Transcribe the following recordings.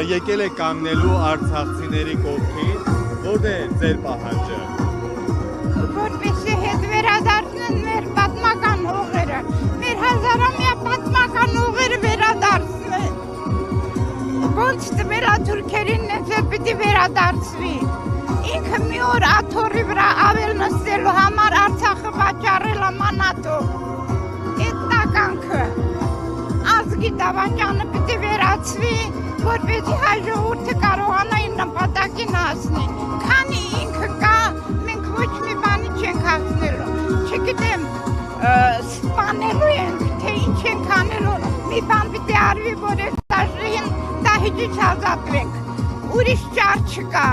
եկել եք կանգնելու արցախցիների կողքին, որտե է ձեր պահանջը։ Որպեսզի հետ վերադարձնեն մեր պատմական հողերը, մեր հազարամյա պատմական հողերը վերադարձնեն։ Ոնց տվել թուրքերին նեզեր պիտի վերադարձվի։ Ինքը մի օր աթոռի վրա ավել նստելու համար Արցախը վաճառել է մանատով։ Էդ տականքը ազգի դավաճանը պիտի վերացվի, որպեսզի հայ ժողովուրդը կարողանա իր նպատակին հասնի։ Քանի ինքը կա, մենք ոչ մի բանի չենք հասնելու։ Չգիտեմ, սպանելու ենք, թե ինչ ենք անելու, մի բան պիտի արվի, որ այս դաշտին դահիճից ազատվենք։ Ուրիշ ճար չկա։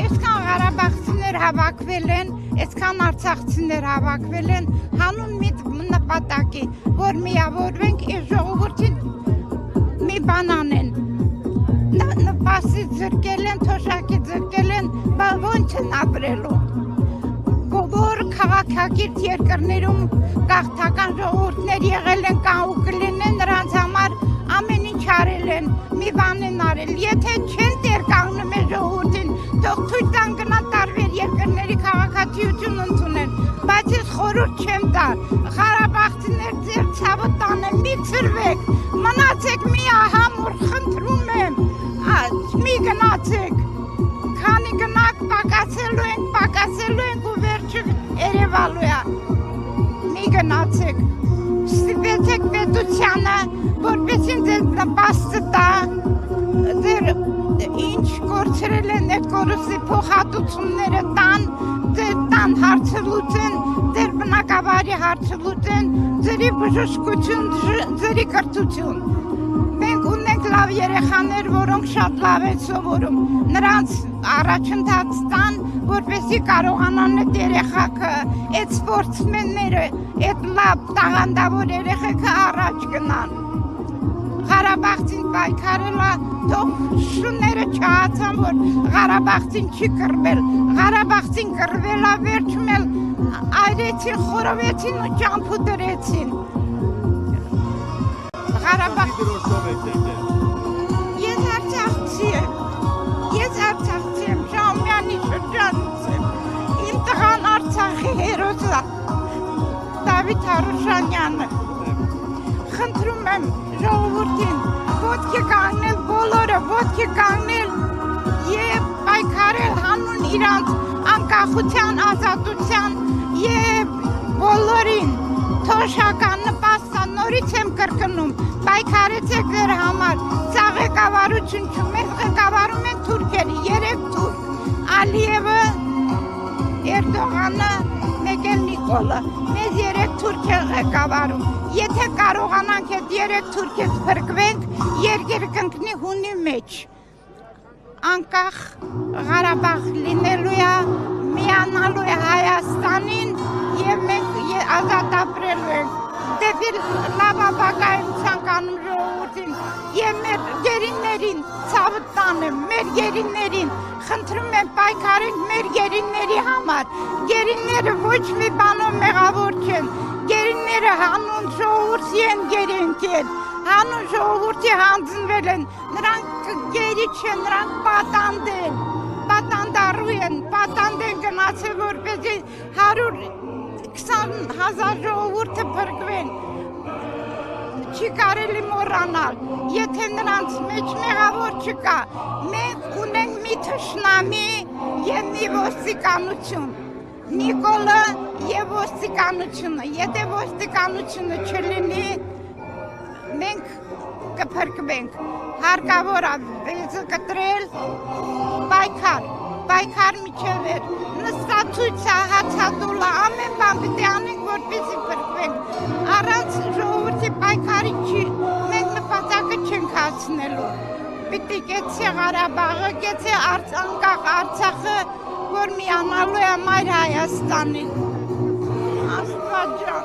Այսքան Ղարաբաղցիներ հավաքվել են, այսքան արցախցիներ հավաքվել են, հանուն մի նպատակի, որ միավորվենք այս ժողովրդին մի բան անեն։ Նպասի ձրկել են, թոշակի ձրկել են, ոնց են ապրելու։ Բոլոր քաղաքակիրթ երկրներում գաղթական ժողովուրդներ եղել են կան ու կլինեն, նրանց համար ամեն ինչ արել են, մի բան են արել։ Եթե չեն տեր կանգնում է ժողովրդին, թող թույլ տան գնան տարբեր երկրների քաղաքացիություն ընդունեն, բայց ես խորհուրդ չեմ տա։ Ղարաբաղցիներ ձեր ցավը տանեն, մի ցրվեք, մնացեք մի ահամուր, խնդրում եմ, մի գնացեք, քանի գնաք պակասելու ենք ու վերջը երևալու է, մի գնացեք, ստիպեցեք պետությանը, որպեսզի ձեզ նպաստը տա, ձեր ինչ կորցրել են այդ կորուստի փոխհատուցումները տան, ձեր տան հարցը լուծեն, ձեր բնակավայրի հարցը լուծեն, ձերի բժշկություն, ձերի կրթություն։ Մենք ունենք լավ երեխաներ, որոնք շատ լավ են սովորում, նրանց առաջընթաց տան, որպեսզի կարողանան այդ երեխաքը, այդ սպորտսմենները, այդ լավ տաղանդավոր երեխեքը առաջ գնան։ Ղարաբաղցին պայքարելա, թող շունները չհացան, որ Ղարաբաղցին չի կռվել, Ղարաբաղցին կռվելա, վերջում էլ այրեցին, խորովեցին ու ճամփու դրեցին։ Ես Արցախցի եմ, Շահումյանի շրջանից եմ, իմ տղան Արցախի հերոս է, Դավիթ Հարուշանյանը։ Խնդրում եմ ժողովրդին ոտքի կանգնել, բոլորը ոտքի կանգնել և պայքարել հանուն իրանց անկախության, ազատության և բոլորին թոշական նպաստան, նորից եմ կրկնում, պայքարեցեք ձեր համար, սա ղեկավարություն չի, մենք ղեկավարում են թուրքերի, 3 թուրք, Ալիևը, Էրդողանը, մեկ էլ Նիկոլը, մեզ 3 թուրք է ղեկավարում, եթե կարողանանք այդ 3 թուրքից փրկվենք, երկիրը կընկնի հունի մեջ, անկախ Ղարաբաղ լինելու է, միանալու է Հայաստանին և մենք ազատ ապրելու ենք, դեպի լավ ապագայում ցանկանում ժողովրդին և մեր գերիներին ցավը տանեմ, մեր գերիներին, խնդրում եմ պայքարենք մեր գերիների համար, գերիները ոչ մի բանով մեղավոր չեն, գերիները հանուն ժողովրդի են գերենքել, հանուն ժողովրդի հանձնվել են, նրանք գերի չեն, նրանք պատանդ են, պատանդառու են, պատանդ են գնացել, որպեսզի 120,000 ժողովուրդը փրկվեն, չի կարելի մոռանալ, եթե նրանց մեջ մեղավոր չկա, մենք ունենք մի թշնամի և մի ոստիկանություն, Նիկոլը և ոստիկանությունը, եթե ոստիկանությունը չլինի, մենք կփրկվենք, հարկավոր է վեզը կտրել, պայքար միջևեր, նստացույցը, հացադուլը, ամեն բան պիտի անենք, որպեսզի փրկվենք, առանց ժողովրդի պայքարի մենք նպատակը չենք հասնելու, պիտի կեցի Ղարաբաղը, կեցի անկախ Արցախը, որ միանալու է մայր Հայաստանին, Աստված ջան։